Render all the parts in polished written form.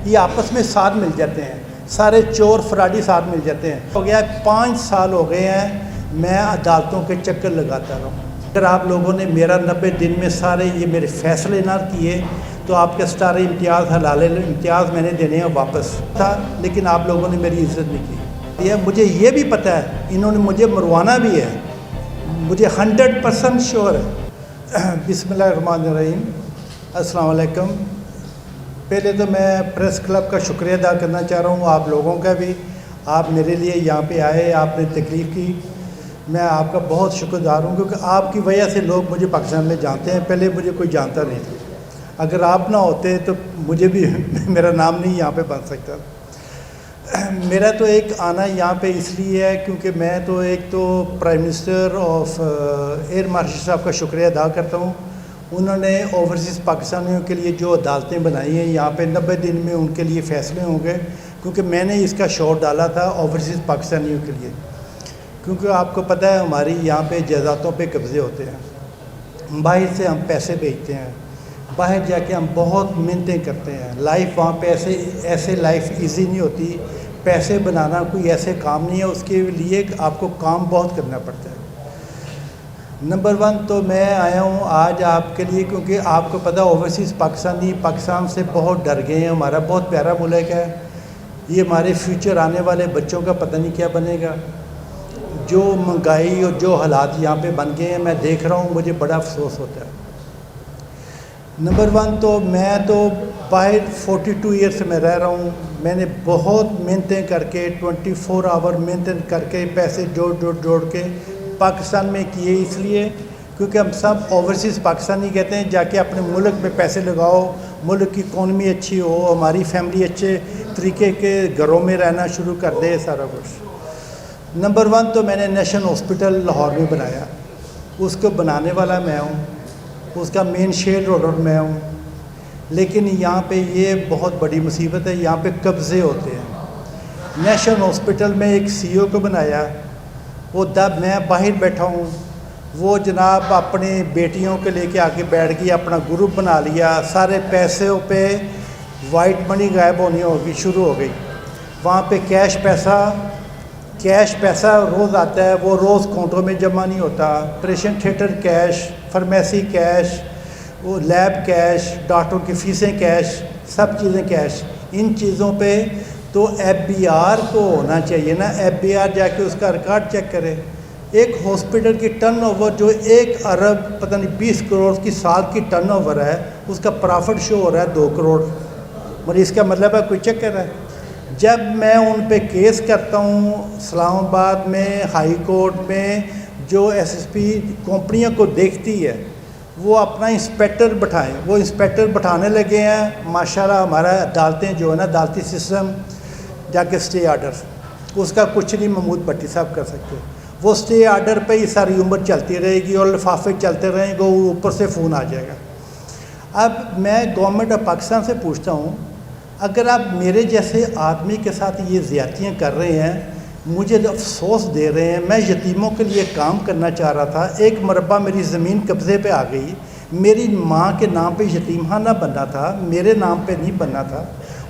یہ آپس میں ساتھ مل جاتے ہیں، سارے چور فراڈی ساتھ مل جاتے ہیں۔ ہو گیا 5 سال ہو گئے ہیں میں عدالتوں کے چکر لگاتا رہا ہوں۔ اگر آپ لوگوں نے میرا 90 دن میں سارے یہ میرے فیصلے نہ کیے تو آپ کے سارے امتیاز حلال امتیاز میں نے دینے ہیں واپس تھا، لیکن آپ لوگوں نے میری عزت نہیں کی۔ مجھے یہ بھی پتہ ہے انہوں نے مجھے مروانا بھی ہے، مجھے 100% شور ہے۔ بسم اللہ الرحمن الرحیم، السلام علیکم۔ پہلے تو میں پریس کلب کا شکریہ ادا کرنا چاہ رہا ہوں، آپ لوگوں کا بھی۔ آپ میرے لیے یہاں پہ آئے، آپ نے تکلیف کی، میں آپ کا بہت شکر گزار ہوں، کیونکہ آپ کی وجہ سے لوگ مجھے پاکستان میں جانتے ہیں، پہلے مجھے کوئی جانتا نہیں تھا۔ اگر آپ نہ ہوتے تو مجھے بھی میرا نام نہیں یہاں پہ بن سکتا۔ میرا تو ایک آنا یہاں پہ اس لیے ہے کیونکہ میں تو ایک تو prime minister of air marshal صاحب کا شکریہ ادا کرتا ہوں۔ انہوں نے اوورسیز پاکستانیوں کے لیے جو عدالتیں بنائی ہیں یہاں پہ 90 دن میں ان کے لیے فیصلے ہوں گے، کیونکہ میں نے اس کا شور ڈالا تھا اوورسیز پاکستانیوں کے لیے، کیونکہ آپ کو پتہ ہے ہماری یہاں پہ جائیدادوں پہ قبضے ہوتے ہیں، باہر سے ہم پیسے بھیجتے ہیں، باہر جا کے ہم بہت محنتیں کرتے ہیں، لائف وہاں پہ ایسے لائف ایزی نہیں ہوتی، پیسے بنانا کوئی ایسے کام نہیں ہے، اس کے لیے آپ کو کام بہت کرنا پڑتا ہے۔ نمبر 1 تو میں آیا ہوں آج آپ کے لیے کیونکہ آپ کو پتہ اوورسیز پاکستان سے بہت ڈر گئے ہیں، ہمارا بہت پیارا ملک ہے، یہ ہمارے فیوچر آنے والے بچوں کا پتہ نہیں کیا بنے گا۔ جو مہنگائی اور جو حالات یہاں پہ بن گئے ہیں میں دیکھ رہا ہوں، مجھے بڑا افسوس ہوتا ہے۔ نمبر 1 تو میں تو باہر 42 ایئر سے میں رہ رہا ہوں، میں نے بہت محنتیں کر کے 24 آور محنت کر کے پیسے جوڑ کے پاکستان میں کیے، اس لیے کیونکہ ہم سب اوورسیز پاکستانی کہتے ہیں جا کے اپنے ملک میں پیسے لگاؤ، ملک کی اکانومی اچھی ہو، ہماری فیملی اچھے طریقے کے گھروں میں رہنا شروع کر دے، سارا کچھ۔ نمبر 1 تو میں نے نیشنل ہاسپٹل لاہور میں بنایا، اس کو بنانے والا میں ہوں، اس کا مین شیئر ہولڈر میں ہوں، لیکن یہاں پہ یہ بہت بڑی مصیبت ہے، یہاں پہ قبضے ہوتے ہیں۔ نیشنل ہاسپٹل میں ایک سی او کو بنایا، وہ میں باہر بیٹھا ہوں، وہ جناب اپنے بیٹیوں کو لے کے آگے بیٹھ گیا، اپنا گروپ بنا لیا، سارے پیسوں پہ وائٹ منی غائب ہونی شروع ہو گئی۔ وہاں پہ کیش پیسہ روز آتا ہے، وہ روز کاؤنٹروں میں جمع نہیں ہوتا، operation theatre cash, pharmacy cash, وہ لیب کیش، ڈاکٹروں کی فیسیں کیش، سب چیزیں کیش۔ ان چیزوں پہ تو FBR کو ہونا چاہیے نا، FBR جا کے اس کا ریکارڈ چیک کرے۔ ایک ہاسپٹل کی ٹرن اوور جو 1 ارب پتہ نہیں 20 کروڑ کی سال کی ٹرن اوور ہے، اس کا پرافٹ شو ہو رہا ہے 2 کروڑ، مگر اس کا مطلب ہے کوئی چیک کر رہا ہے۔ جب میں ان پہ کیس کرتا ہوں اسلام آباد میں ہائی کورٹ میں، جو SSP کمپنیوں کو دیکھتی ہے وہ اپنا انسپیکٹر بٹھائیں، وہ انسپیکٹر بٹھانے لگے ہیں۔ ماشاءاللہ ہمارا عدالتیں جو ہے نا، عدالتی سسٹم جا کے اسٹے آرڈر، اس کا کچھ نہیں محمود بھٹی صاحب کر سکتے، وہ اسٹے آرڈر پہ ہی ساری عمر چلتی رہے گی اور لفافے چلتے رہیں گے، اوپر سے فون آ جائے گا۔ اب میں گورنمنٹ آف پاکستان سے پوچھتا ہوں، اگر آپ میرے جیسے آدمی کے ساتھ یہ زیادتیاں کر رہے ہیں، مجھے افسوس دے رہے ہیں، میں یتیموں کے لیے کام کرنا چاہ رہا تھا، 1 مربع میری زمین قبضے پہ آ گئی، میری ماں کے نام پہ یتیم خانہ بننا تھا، میرے نام پہ نہیں بننا تھا،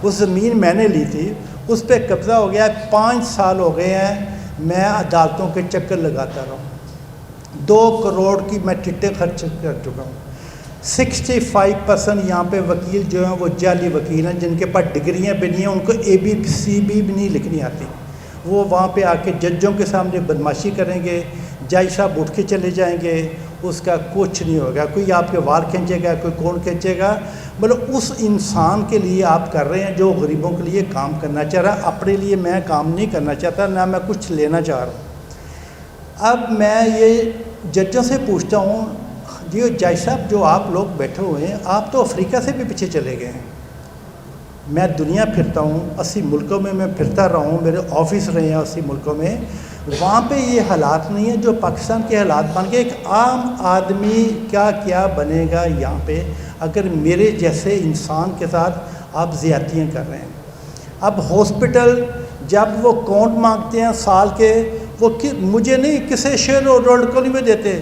وہ زمین میں نے لی تھی، اس پہ قبضہ ہو گیا ہے۔ 5 سال ہو گئے ہیں میں عدالتوں کے چکر لگاتا رہا ہوں، 2 کروڑ کی میں ٹکٹیں خرچ کر چکا ہوں۔ 65% یہاں پہ وکیل جو ہیں وہ جعلی وکیل ہیں، جن کے پاس ڈگریاں بھی نہیں ہیں، ان کو ABCB بھی نہیں لکھنی آتی، وہ وہاں پہ آ کے ججوں کے سامنے بدماشی کریں گے، جج صاحب اٹھ کے چلے جائیں گے، اس کا کچھ نہیں ہوگا، کوئی آپ کے وال کھینچے گا، کوئی کون کھینچے گا، مطلب اس انسان کے لیے آپ کر رہے ہیں جو غریبوں کے لیے کام کرنا چاہ رہا ہے، اپنے لیے میں کام نہیں کرنا چاہتا، نہ میں کچھ لینا چاہ رہا ہوں۔ اب میں یہ ججوں سے پوچھتا ہوں، جی جج صاحب جو آپ لوگ بیٹھے ہوئے ہیں، آپ تو افریقہ سے بھی پیچھے چلے گئے ہیں، میں دنیا پھرتا ہوں، 80 ملکوں میں پھرتا رہا ہوں، میرے آفس رہے ہیں 80 ملکوں میں، وہاں پہ یہ حالات نہیں ہیں جو پاکستان کے حالات بن گئے۔ ایک عام آدمی کیا بنے گا یہاں پہ اگر میرے جیسے انسان کے ساتھ آپ زیادتیاں کر رہے ہیں۔ اب ہاسپٹل جب وہ اکاؤنٹ مانگتے ہیں سال کے، وہ مجھے نہیں کسی شیئر ہولڈر کو نہیں دیتے،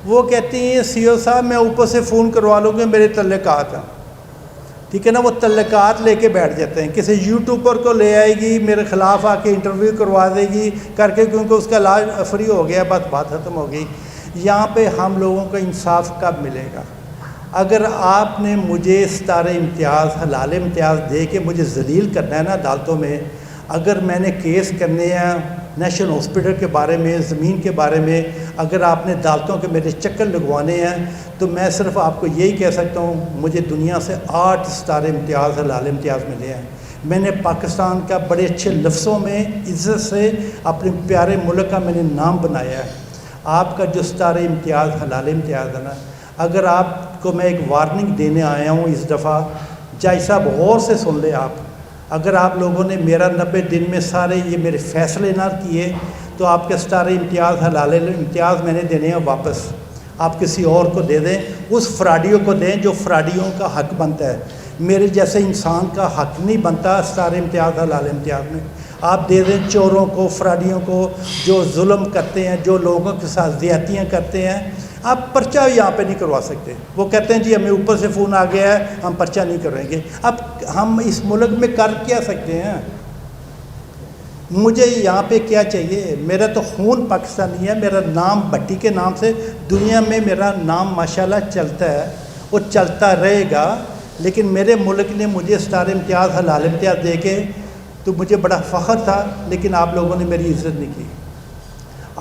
وہ کہتے ہیں CO صاحب میں اوپر سے فون کروا لوں گے، میرے تلے کہا تھا، ٹھیک ہے نا، وہ تعلقات لے کے بیٹھ جاتے ہیں، کسی یوٹیوبر کو لے آئے گی میرے خلاف آ کے انٹرویو کروا دے گی کر کے، کیونکہ اس کا علاج فری ہو گیا، بس بات ختم ہو گئی۔ یہاں پہ ہم لوگوں کو انصاف کب ملے گا؟ اگر آپ نے مجھے ستارہ امتیاز، حلال امتیاز دے کے مجھے ذلیل کرنا ہے نا عدالتوں میں، اگر میں نے کیس کرنے ہیں نیشنل ہاسپٹل کے بارے میں، زمین کے بارے میں، اگر آپ نے عدالتوں کے میرے چکر لگوانے ہیں، تو میں صرف آپ کو یہی کہہ سکتا ہوں، مجھے دنیا سے 8 ستارے امتیاز، حلال امتیاز ملے ہیں۔ میں نے پاکستان کا بڑے اچھے لفظوں میں عزت سے اپنے پیارے ملک کا میں نے نام بنایا ہے۔ آپ کا جو ستارے امتیاز، حلال امتیاز ہے نا، اگر آپ کو میں ایک وارننگ دینے آیا ہوں اس دفعہ، جج صاحب غور سے سن لیں آپ، اگر آپ لوگوں نے میرا 90 دن میں سارے یہ میرے فیصلے نہ کیے تو آپ کے ستارے امتیاز، حلال امتیاز میں نے دینے ہیں واپس، آپ کسی اور کو دے دیں، اس فراڈیوں کو دیں جو فراڈیوں کا حق بنتا ہے۔ میرے جیسے انسان کا حق نہیں بنتا ستارے امتیاز، حلال امتیاز میں، آپ دے دیں چوروں کو، فراڈیوں کو، جو ظلم کرتے ہیں، جو لوگوں کے ساتھ زیادتیاں کرتے ہیں۔ آپ پرچہ یہاں پہ نہیں کروا سکتے، وہ کہتے ہیں جی ہمیں اوپر سے فون آ گیا ہے ہم پرچہ نہیں کریں گے۔ اب ہم اس ملک میں کر کیا سکتے ہیں؟ مجھے یہاں پہ کیا چاہیے؟ میرا تو خون پاکستانی ہے، میرا نام بھٹی کے نام سے دنیا میں میرا نام ماشاءاللہ چلتا ہے اور چلتا رہے گا، لیکن میرے ملک نے مجھے ستارے امتیاز، حلال امتیاز دے کے تو مجھے بڑا فخر تھا، لیکن آپ لوگوں نے میری عزت نہیں کی۔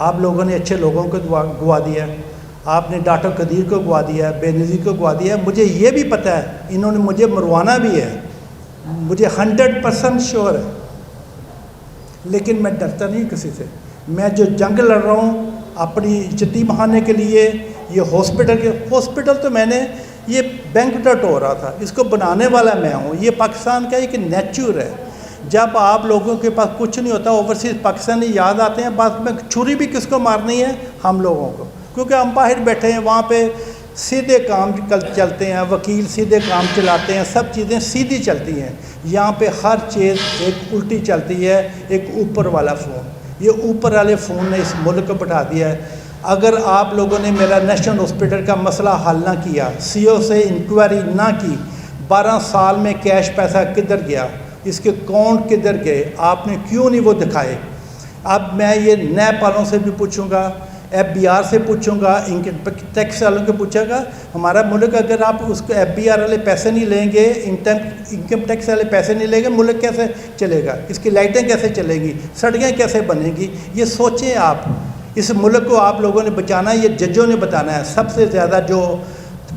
آپ لوگوں نے اچھے لوگوں کو گوا دیا، آپ نے ڈاکٹر قدیر کو گوا دیا، بے نظیر کو گوا دیا۔ مجھے یہ بھی پتہ ہے انہوں نے مجھے مروانا بھی ہے، مجھے 100% شور ہے، لیکن میں ڈرتا نہیں کسی سے۔ میں جو جنگ لڑ رہا ہوں اپنی یتیم خانے کے لیے، یہ ہاسپٹل تو میں نے، یہ بینکٹٹ ہو رہا تھا، اس کو بنانے والا میں ہوں۔ یہ پاکستان کا ایک نیچر ہے، جب آپ لوگوں کے پاس کچھ نہیں ہوتا، اوورسیز پاکستانی یاد آتے ہیں، بعد میں چھری بھی کس کو مارنی ہے؟ ہم لوگوں کو، کیونکہ ہم باہر بیٹھے ہیں، وہاں پہ سیدھے کام چلتے ہیں، وکیل سیدھے کام چلاتے ہیں، سب چیزیں سیدھی چلتی ہیں۔ یہاں پہ ہر چیز ایک الٹی چلتی ہے، ایک اوپر والا فون، یہ اوپر والے فون نے اس ملک کو بٹھا دیا ہے۔ اگر آپ لوگوں نے میرا نیشنل ہاسپٹل کا مسئلہ حل نہ کیا، سی او سے انکوائری نہ کی، 12 سال میں کیش پیسہ کدھر گیا، اس کے اکاؤنٹ کدھر گئے، آپ نے کیوں نہیں وہ دکھائے؟ اب میں یہ نیب والوں سے بھی پوچھوں گا، ایف بی آر سے پوچھوں گا، انکم ٹیکس والوں کو پوچھے گا، ہمارا ملک اگر آپ اس کو ایف بی آر والے پیسے نہیں لیں گے، انکم ٹیکس والے پیسے نہیں لیں گے، ملک کیسے چلے گا؟ اس کی لائٹیں کیسے چلیں گی؟ سڑکیں کیسے بنیں گی؟ یہ سوچیں آپ۔ اس ملک کو آپ لوگوں نے بچانا ہے، یہ ججوں نے بتانا ہے۔ سب سے زیادہ جو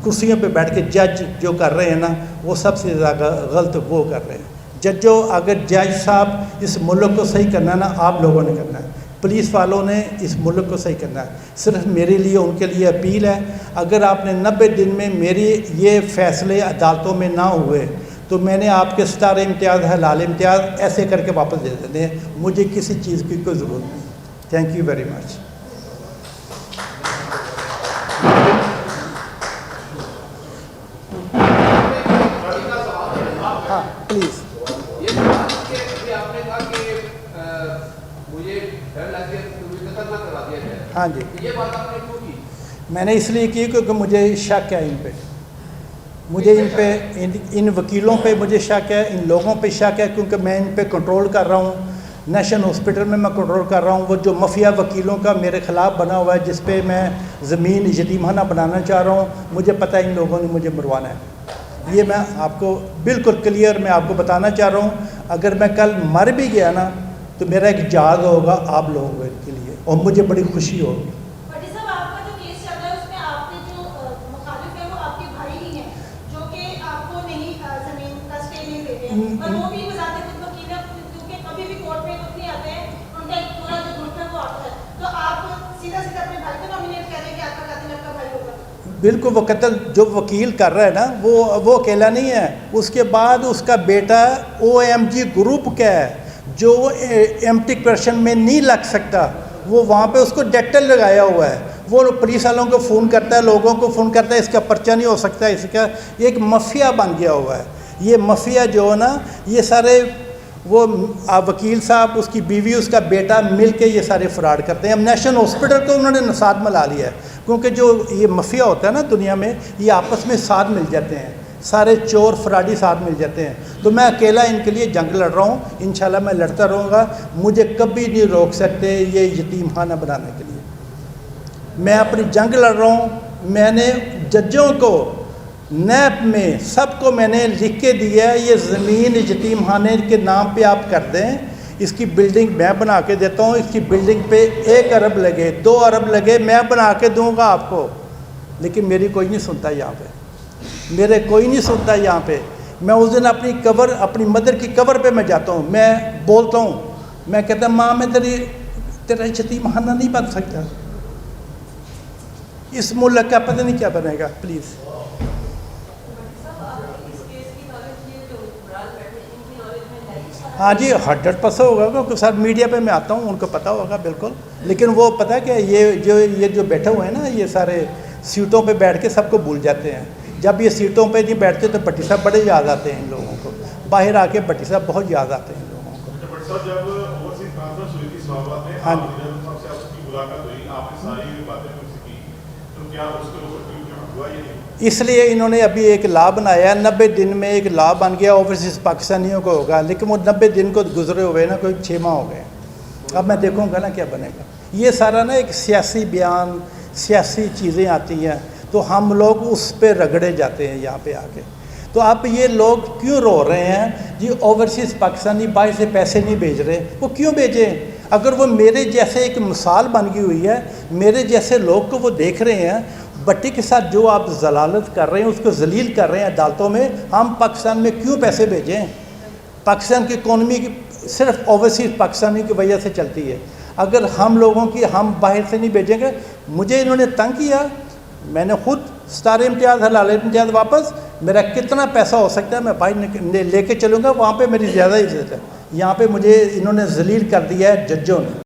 کرسیوں پہ بیٹھ کے جج جو کر رہے ہیں نا، وہ سب سے زیادہ غلط وہ کر رہے ہیں۔ ججوں، اگر جج صاحب اس ملک کو صحیح کرنا ہے نا، آپ لوگوں نے کرنا ہے، پولیس والوں نے اس ملک کو صحیح کرنا ہے۔ صرف میرے لیے، ان کے لیے اپیل ہے، اگر آپ نے 90 دن میں میری یہ فیصلے عدالتوں میں نہ ہوئے تو میں نے آپ کے ستارے امتیاز، حلال امتیاز ایسے کر کے واپس دے دینے ہیں۔ مجھے کسی چیز کی کوئی ضرورت نہیں۔ Thank you very much. ہاں پلیز۔ ہاں جی، یہ بات آپ نے کیوں کی؟ میں نے اس لیے کی کیونکہ مجھے شک ہے ان پہ، مجھے ان پہ، ان وکیلوں پہ مجھے شک ہے، ان لوگوں پہ شک ہے، کیونکہ میں ان پہ کنٹرول کر رہا ہوں۔ نیشنل ہاسپٹل میں کنٹرول کر رہا ہوں۔ وہ جو مافیا وکیلوں کا میرے خلاف بنا ہوا ہے، جس پہ میں زمین یتیم خانہ بنانا چاہ رہا ہوں، مجھے پتہ ہے ان لوگوں نے مجھے مروانا ہے۔ یہ میں آپ کو بالکل کلیئر میں آپ کو بتانا چاہ رہا ہوں۔ اگر میں کل مر بھی گیا نا تو میرا ایک جاز ہوگا آپ لوگوں کے لیے، اور مجھے بڑی خوشی ہوگی۔ بالکل، وہ قتل جو وکیل کر رہا ہے نا، وہ اکیلا نہیں ہے، اس کے بعد اس کا بیٹا او ایم جی گروپ کا ہے، جو ایمٹی کویشچن میں نہیں لگ سکتا، وہ وہاں پہ اس کو ڈیٹل لگایا ہوا ہے۔ وہ پولیس والوں کو فون کرتا ہے، لوگوں کو فون کرتا ہے، اس کا پرچہ نہیں ہو سکتا، اس کا ایک مافیا بن گیا ہوا ہے۔ یہ مافیا جو ہے نا، یہ سارے وہ وکیل صاحب، اس کی بیوی، اس کا بیٹا مل کے یہ سارے فراڈ کرتے ہیں۔ اب نیشنل ہاسپٹل کو انہوں نے ساتھ ملا لیا ہے، کیونکہ جو یہ مافیا ہوتا ہے نا دنیا میں، یہ آپس میں ساتھ مل جاتے ہیں۔ سارے چور فراڈی ساتھ مل جاتے ہیں، تو میں اکیلا ان کے لیے جنگ لڑ رہا ہوں، انشاءاللہ میں لڑتا رہوں گا، مجھے کبھی نہیں روک سکتے یہ یتیم خانہ بنانے کے لیے۔ میں اپنی جنگ لڑ رہا ہوں، میں نے ججوں کو نیب میں سب کو میں نے لکھ کے دیا ہے، یہ زمین یتیم خانے کے نام پہ آپ کر دیں، اس کی بلڈنگ میں بنا کے دیتا ہوں، اس کی بلڈنگ پہ 1 ارب لگے 2 ارب لگے میں بنا کے دوں گا آپ کو، لیکن میری کوئی نہیں سنتا یہاں پہ، میرے کوئی نہیں سنتا یہاں پہ۔ میں اس دن اپنی مدر کی قبر پہ میں جاتا ہوں، میں بولتا ہوں، میں کہتا ہوں ماں میں تیرا یتیم خانہ نہیں بن سکتا، اس ملک کا پتہ نہیں کیا بنے گا، پلیز۔ ہاں جی 100% ہوگا، کیونکہ سر میڈیا پہ میں آتا ہوں، ان کو پتہ ہوگا بالکل، لیکن وہ پتہ ہے کہ یہ جو بیٹھے ہوئے ہیں نا، یہ سارے سیٹوں پہ بیٹھ کے سب کو بھول جاتے ہیں، جب یہ سیٹوں پہ نہیں بیٹھتے تو بٹی صاحب بڑے یاد آتے ہیں ان لوگوں کو، باہر آ کے بٹی صاحب بہت یاد آتے ہیں ان لوگوں کو۔ ہاں اس لیے انہوں نے ابھی ایک لا بنایا ہے، 90 دن میں ایک لا بن گیا، اوورسیز پاکستانیوں کو ہوگا، لیکن وہ 90 دن کو گزرے ہوئے نا، کوئی 6 ماہ ہو گئے، اب میں دیکھوں گا نا کیا بنے گا۔ یہ سارا نا ایک سیاسی بیان، سیاسی چیزیں آتی ہیں تو ہم لوگ اس پہ رگڑے جاتے ہیں یہاں پہ آ کے۔ تو اب یہ لوگ کیوں رو رہے ہیں جی اوورسیز پاکستانی باہر سے پیسے نہیں بھیج رہے، وہ کیوں بھیجیں؟ اگر وہ میرے جیسے ایک مثال بن گئی ہوئی ہے، میرے جیسے لوگ کو وہ دیکھ رہے ہیں، بٹی کے ساتھ جو آپ ضلالت کر رہے ہیں، اس کو ذلیل کر رہے ہیں عدالتوں میں، ہم پاکستان میں کیوں پیسے بھیجیں؟ پاکستان کی اکانومی صرف اوورسیز پاکستانی کی وجہ سے چلتی ہے، اگر ہم لوگوں کی ہم باہر سے نہیں بھیجیں گے۔ مجھے انہوں نے تنگ کیا، میں نے خود ستارہ امتیاز حلال امتیاز واپس، میرا کتنا پیسہ ہو سکتا ہے میں باہر لے کے چلوں گا، وہاں پہ میری زیادہ عزت ہے، یہاں پہ مجھے انہوں نے ذلیل کر دیا ہے ججوں نے۔